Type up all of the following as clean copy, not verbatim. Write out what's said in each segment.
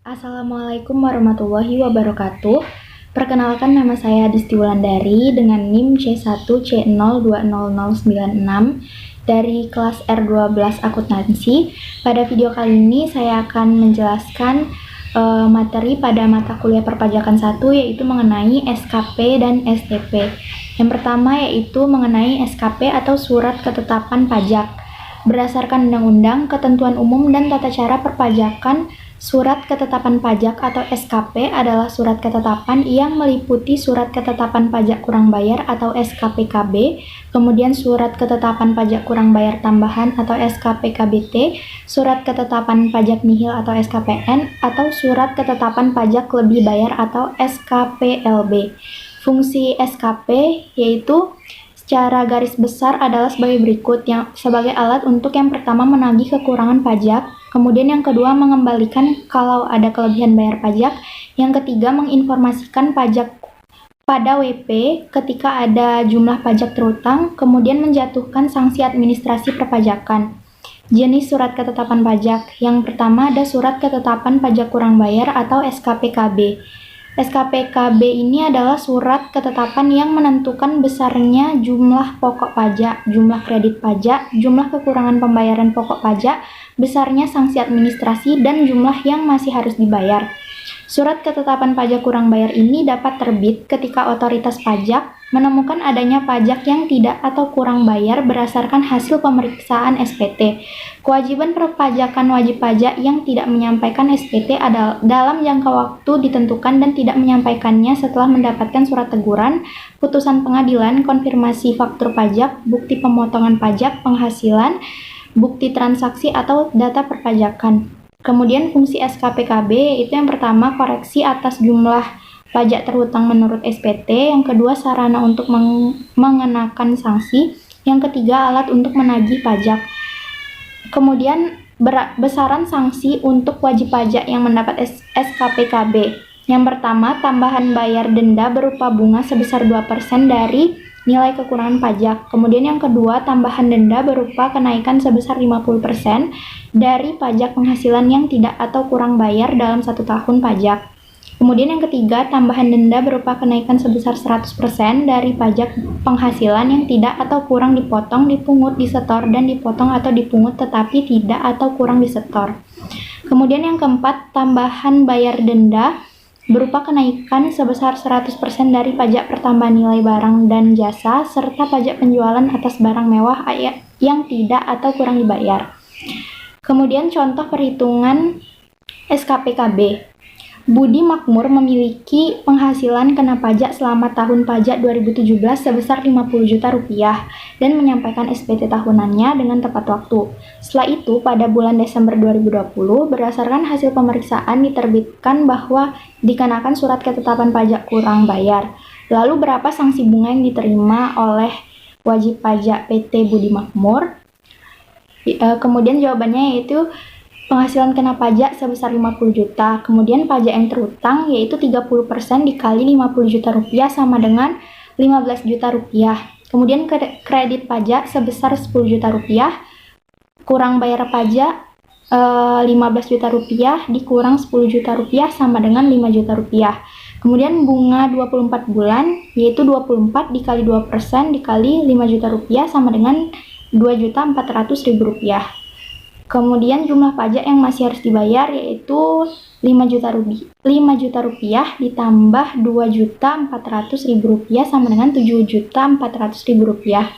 Assalamualaikum warahmatullahi wabarakatuh. Perkenalkan, nama saya Disti Wulandari dengan NIM C1C020096 dari kelas R12 Akuntansi. Pada video kali ini saya akan menjelaskan materi pada mata kuliah perpajakan 1, yaitu mengenai SKP dan STP. Yang pertama yaitu mengenai SKP atau Surat Ketetapan Pajak. Berdasarkan Undang-Undang, Ketentuan Umum dan Tata Cara Perpajakan, Surat Ketetapan Pajak atau SKP adalah surat ketetapan yang meliputi Surat Ketetapan Pajak Kurang Bayar atau SKPKB, kemudian Surat Ketetapan Pajak Kurang Bayar Tambahan atau SKPKBT, Surat Ketetapan Pajak Nihil atau SKPN, atau Surat Ketetapan Pajak Lebih Bayar atau SKPLB. Fungsi SKP yaitu secara garis besar adalah sebagai berikut, yang sebagai alat untuk yang pertama menagih kekurangan pajak, kemudian yang kedua mengembalikan kalau ada kelebihan bayar pajak, yang ketiga menginformasikan pajak pada WP ketika ada jumlah pajak terutang, kemudian menjatuhkan sanksi administrasi perpajakan. Jenis surat ketetapan pajak. Yang pertama ada Surat Ketetapan Pajak Kurang Bayar atau SKPKB. SKPKB ini adalah surat ketetapan yang menentukan besarnya jumlah pokok pajak, jumlah kredit pajak, jumlah kekurangan pembayaran pokok pajak, besarnya sanksi administrasi, dan jumlah yang masih harus dibayar. Surat ketetapan pajak kurang bayar ini dapat terbit ketika otoritas pajak menemukan adanya pajak yang tidak atau kurang bayar berdasarkan hasil pemeriksaan SPT. Kewajiban perpajakan wajib pajak yang tidak menyampaikan SPT adalah dalam jangka waktu ditentukan dan tidak menyampaikannya setelah mendapatkan surat teguran, putusan pengadilan, konfirmasi faktur pajak, bukti pemotongan pajak, penghasilan, bukti transaksi atau data perpajakan. Kemudian fungsi SKPKB itu yang pertama koreksi atas jumlah pajak terhutang menurut SPT, yang kedua sarana untuk mengenakan sanksi, yang ketiga alat untuk menagih pajak. Kemudian besaran sanksi untuk wajib pajak yang mendapat SKPKB. Yang pertama, tambahan bayar denda berupa bunga sebesar 2% dari nilai kekurangan pajak. Kemudian yang kedua, tambahan denda berupa kenaikan sebesar 50% dari pajak penghasilan yang tidak atau kurang bayar dalam 1 tahun pajak. Kemudian yang ketiga, tambahan denda berupa kenaikan sebesar 100% dari pajak penghasilan yang tidak atau kurang dipotong, dipungut, disetor, dan dipotong atau dipungut tetapi tidak atau kurang disetor. Kemudian yang keempat, tambahan bayar denda berupa kenaikan sebesar 100% dari pajak pertambahan nilai barang dan jasa, serta pajak penjualan atas barang mewah yang tidak atau kurang dibayar. Kemudian contoh perhitungan SKPKB. Budi Makmur memiliki penghasilan kena pajak selama tahun pajak 2017 sebesar 50 juta rupiah dan menyampaikan SPT tahunannya dengan tepat waktu. Setelah itu, pada bulan Desember 2020, berdasarkan hasil pemeriksaan diterbitkan bahwa dikenakan surat ketetapan pajak kurang bayar. Lalu berapa sanksi bunga yang diterima oleh wajib pajak PT Budi Makmur? Kemudian jawabannya yaitu penghasilan kena pajak sebesar 50 juta, kemudian pajak yang terutang yaitu 30% dikali 50 juta rupiah sama dengan 15 juta rupiah. Kemudian kredit pajak sebesar 10 juta rupiah, kurang bayar pajak 15 juta rupiah dikurang 10 juta rupiah sama dengan 5 juta rupiah. Kemudian bunga 24 bulan yaitu 24 dikali 2% dikali 5 juta rupiah sama dengan 2.400.000 rupiah. Kemudian jumlah pajak yang masih harus dibayar yaitu 5 juta rupiah ditambah 2.400.000 rupiah sama dengan 7.400.000 rupiah.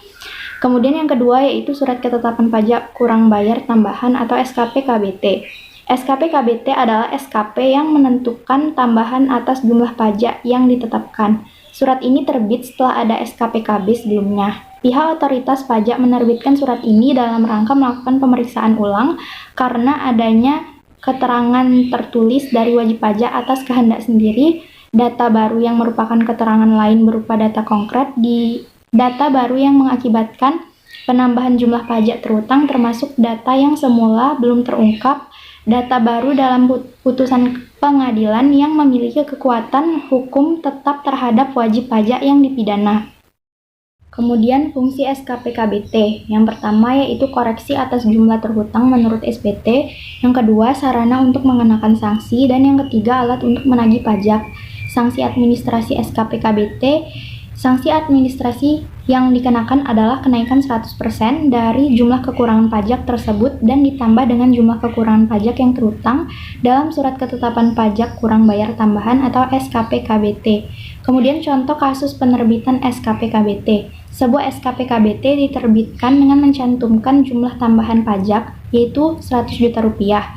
Kemudian yang kedua yaitu Surat Ketetapan Pajak Kurang Bayar Tambahan atau SKPKBT. SKPKBT adalah SKP yang menentukan tambahan atas jumlah pajak yang ditetapkan. Surat ini terbit setelah ada SKPKB sebelumnya. Pihak otoritas pajak menerbitkan surat ini dalam rangka melakukan pemeriksaan ulang karena adanya keterangan tertulis dari wajib pajak atas kehendak sendiri, data baru yang merupakan keterangan lain berupa data konkret di data baru yang mengakibatkan penambahan jumlah pajak terutang termasuk data yang semula belum terungkap, data baru dalam putusan pengadilan yang memiliki kekuatan hukum tetap terhadap wajib pajak yang dipidana. Kemudian fungsi SKPKBT. Yang pertama yaitu koreksi atas jumlah terhutang menurut SPT. Yang kedua sarana untuk mengenakan sanksi. Dan yang ketiga alat untuk menagih pajak. Sanksi administrasi SKPKBT. Sanksi administrasi yang dikenakan adalah kenaikan 100% dari jumlah kekurangan pajak tersebut dan ditambah dengan jumlah kekurangan pajak yang terhutang dalam surat ketetapan pajak kurang bayar tambahan atau SKPKBT. Kemudian contoh kasus penerbitan SKPKBT. Sebuah SKPKBT diterbitkan dengan mencantumkan jumlah tambahan pajak yaitu 100 juta rupiah.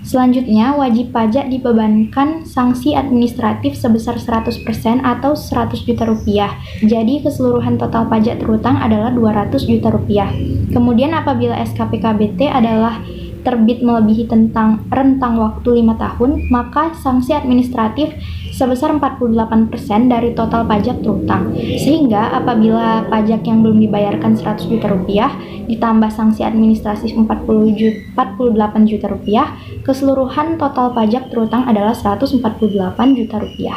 Selanjutnya, wajib pajak dibebankan sanksi administratif sebesar 100% atau 100 juta rupiah. Jadi, keseluruhan total pajak terhutang adalah 200 juta rupiah. Kemudian, apabila SKPKBT adalah terbit melebihi rentang waktu 5 tahun, maka sanksi administratif sebesar 48% dari total pajak terhutang. Sehingga apabila pajak yang belum dibayarkan 100 juta rupiah ditambah sanksi administratif 48 juta rupiah, keseluruhan total pajak terhutang adalah 148 juta rupiah.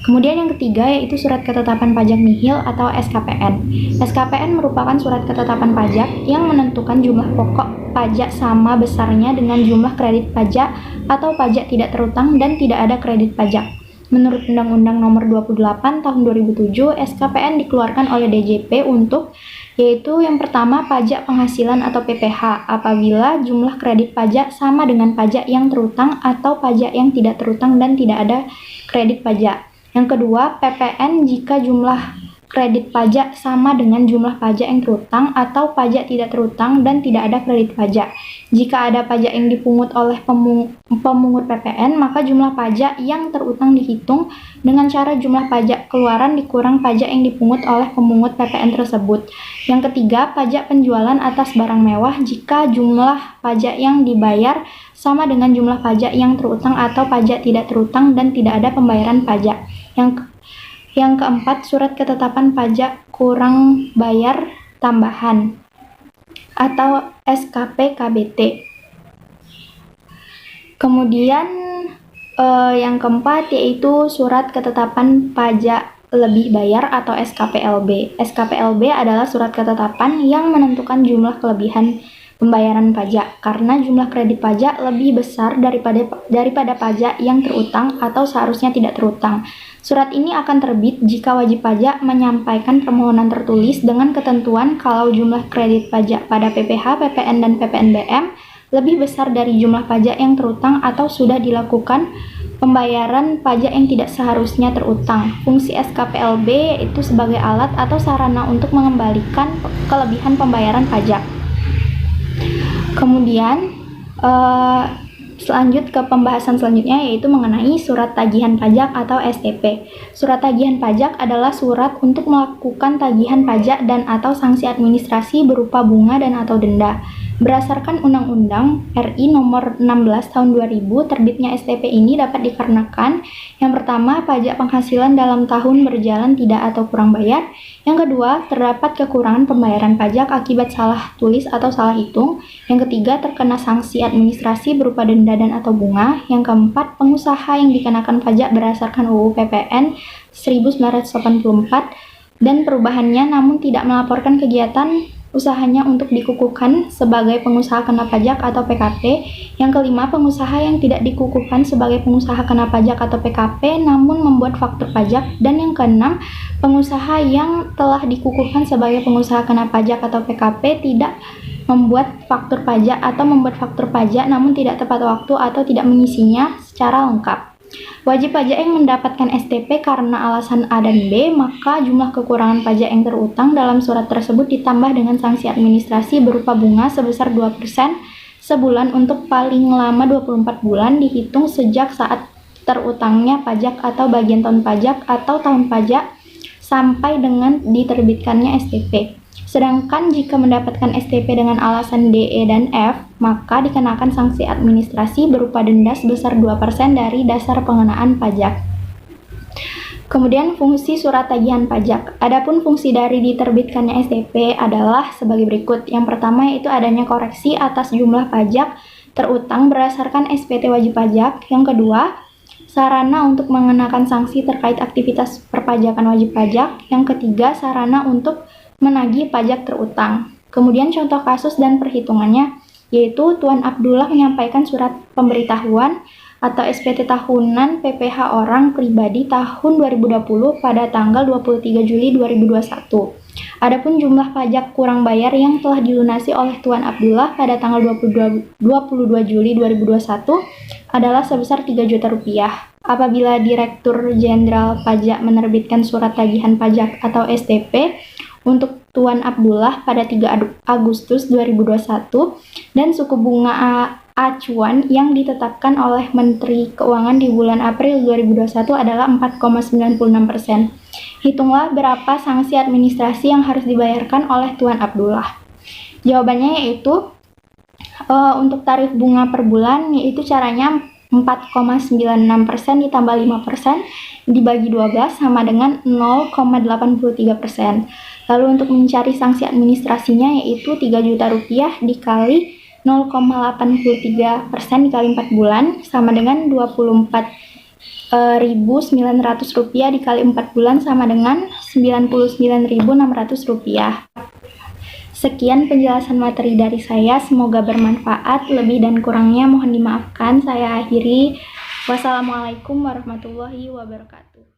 Kemudian yang ketiga yaitu surat ketetapan pajak nihil atau SKPN. SKPN merupakan surat ketetapan pajak yang menentukan jumlah pokok pajak sama besarnya dengan jumlah kredit pajak atau pajak tidak terhutang dan tidak ada kredit pajak. Menurut Undang-Undang Nomor 28 Tahun 2007, SKPN dikeluarkan oleh DJP untuk yaitu yang pertama pajak penghasilan atau PPH apabila jumlah kredit pajak sama dengan pajak yang terhutang atau pajak yang tidak terhutang dan tidak ada kredit pajak. Yang kedua, PPN jika jumlah kredit pajak sama dengan jumlah pajak yang terhutang atau pajak tidak terhutang dan tidak ada kredit pajak. Jika ada pajak yang dipungut oleh pemungut PPN, maka jumlah pajak yang terhutang dihitung dengan cara jumlah pajak keluaran dikurang pajak yang dipungut oleh pemungut PPN tersebut. Yang ketiga, pajak penjualan atas barang mewah jika jumlah pajak yang dibayar sama dengan jumlah pajak yang terhutang atau pajak tidak terhutang dan tidak ada pembayaran pajak. Yang keempat, surat ketetapan pajak kurang bayar tambahan atau SKPKBT. Kemudian yang keempat yaitu surat ketetapan pajak lebih bayar atau SKPLB. SKPLB adalah surat ketetapan yang menentukan jumlah kelebihan pembayaran pajak karena jumlah kredit pajak lebih besar daripada pajak yang terhutang atau seharusnya tidak terhutang. Surat ini akan terbit jika wajib pajak menyampaikan permohonan tertulis dengan ketentuan kalau jumlah kredit pajak pada PPH, PPN, dan PPNBM lebih besar dari jumlah pajak yang terhutang atau sudah dilakukan pembayaran pajak yang tidak seharusnya terhutang. Fungsi SKPLB yaitu sebagai alat atau sarana untuk mengembalikan kelebihan pembayaran pajak. Kemudian lanjut ke pembahasan selanjutnya yaitu mengenai surat tagihan pajak atau STP. Surat tagihan pajak adalah surat untuk melakukan tagihan pajak dan atau sanksi administrasi berupa bunga dan atau denda. Berdasarkan Undang-Undang RI Nomor 16 Tahun 2000, terbitnya STP ini dapat dikarenakan yang pertama, pajak penghasilan dalam tahun berjalan tidak atau kurang bayar. Yang kedua, terdapat kekurangan pembayaran pajak akibat salah tulis atau salah hitung. Yang ketiga, terkena sanksi administrasi berupa denda dan atau bunga. Yang keempat, pengusaha yang dikenakan pajak berdasarkan UU PPN 1984 dan perubahannya namun tidak melaporkan kegiatan usahanya untuk dikukuhkan sebagai pengusaha kena pajak atau PKP. Yang kelima, pengusaha yang tidak dikukuhkan sebagai pengusaha kena pajak atau PKP namun membuat faktur pajak. Dan yang keenam, pengusaha yang telah dikukuhkan sebagai pengusaha kena pajak atau PKP tidak membuat faktur pajak atau membuat faktur pajak namun tidak tepat waktu atau tidak mengisinya secara lengkap. Wajib pajak yang mendapatkan STP karena alasan A dan B, maka jumlah kekurangan pajak yang terutang dalam surat tersebut ditambah dengan sanksi administrasi berupa bunga sebesar 2% sebulan untuk paling lama 24 bulan dihitung sejak saat terutangnya pajak atau bagian tahun pajak atau tahun pajak sampai dengan diterbitkannya STP. Sedangkan jika mendapatkan STP dengan alasan D, E, dan F, maka dikenakan sanksi administrasi berupa denda sebesar 2% dari dasar pengenaan pajak. Kemudian fungsi surat tagihan pajak. Adapun fungsi dari diterbitkannya STP adalah sebagai berikut. Yang pertama yaitu adanya koreksi atas jumlah pajak terutang berdasarkan SPT wajib pajak. Yang kedua, sarana untuk mengenakan sanksi terkait aktivitas perpajakan wajib pajak. Yang ketiga, sarana untuk menagih pajak terutang. Kemudian contoh kasus dan perhitungannya, yaitu Tuan Abdullah menyampaikan surat pemberitahuan atau SPT tahunan PPh orang pribadi tahun 2020 pada tanggal 23 Juli 2021. Adapun jumlah pajak kurang bayar yang telah dilunasi oleh Tuan Abdullah pada tanggal 22 Juli 2021 adalah sebesar 3 juta rupiah. Apabila Direktur Jenderal Pajak menerbitkan surat tagihan pajak atau STP untuk Tuan Abdullah pada 3 Agustus 2021 dan suku bunga acuan yang ditetapkan oleh Menteri Keuangan di bulan April 2021 adalah 4,96%. Hitunglah berapa sanksi administrasi yang harus dibayarkan oleh Tuan Abdullah. Jawabannya yaitu untuk tarif bunga per bulan, yaitu caranya 4,96% ditambah 5% dibagi 12 sama dengan 0,83%. Lalu untuk mencari sanksi administrasinya yaitu 3 juta rupiah dikali 0,83% dikali 4 bulan sama dengan 24.900 rupiah dikali 4 bulan sama dengan 99.600 rupiah. Sekian penjelasan materi dari saya, semoga bermanfaat. Lebih dan kurangnya mohon dimaafkan. Saya akhiri. Wassalamualaikum warahmatullahi wabarakatuh.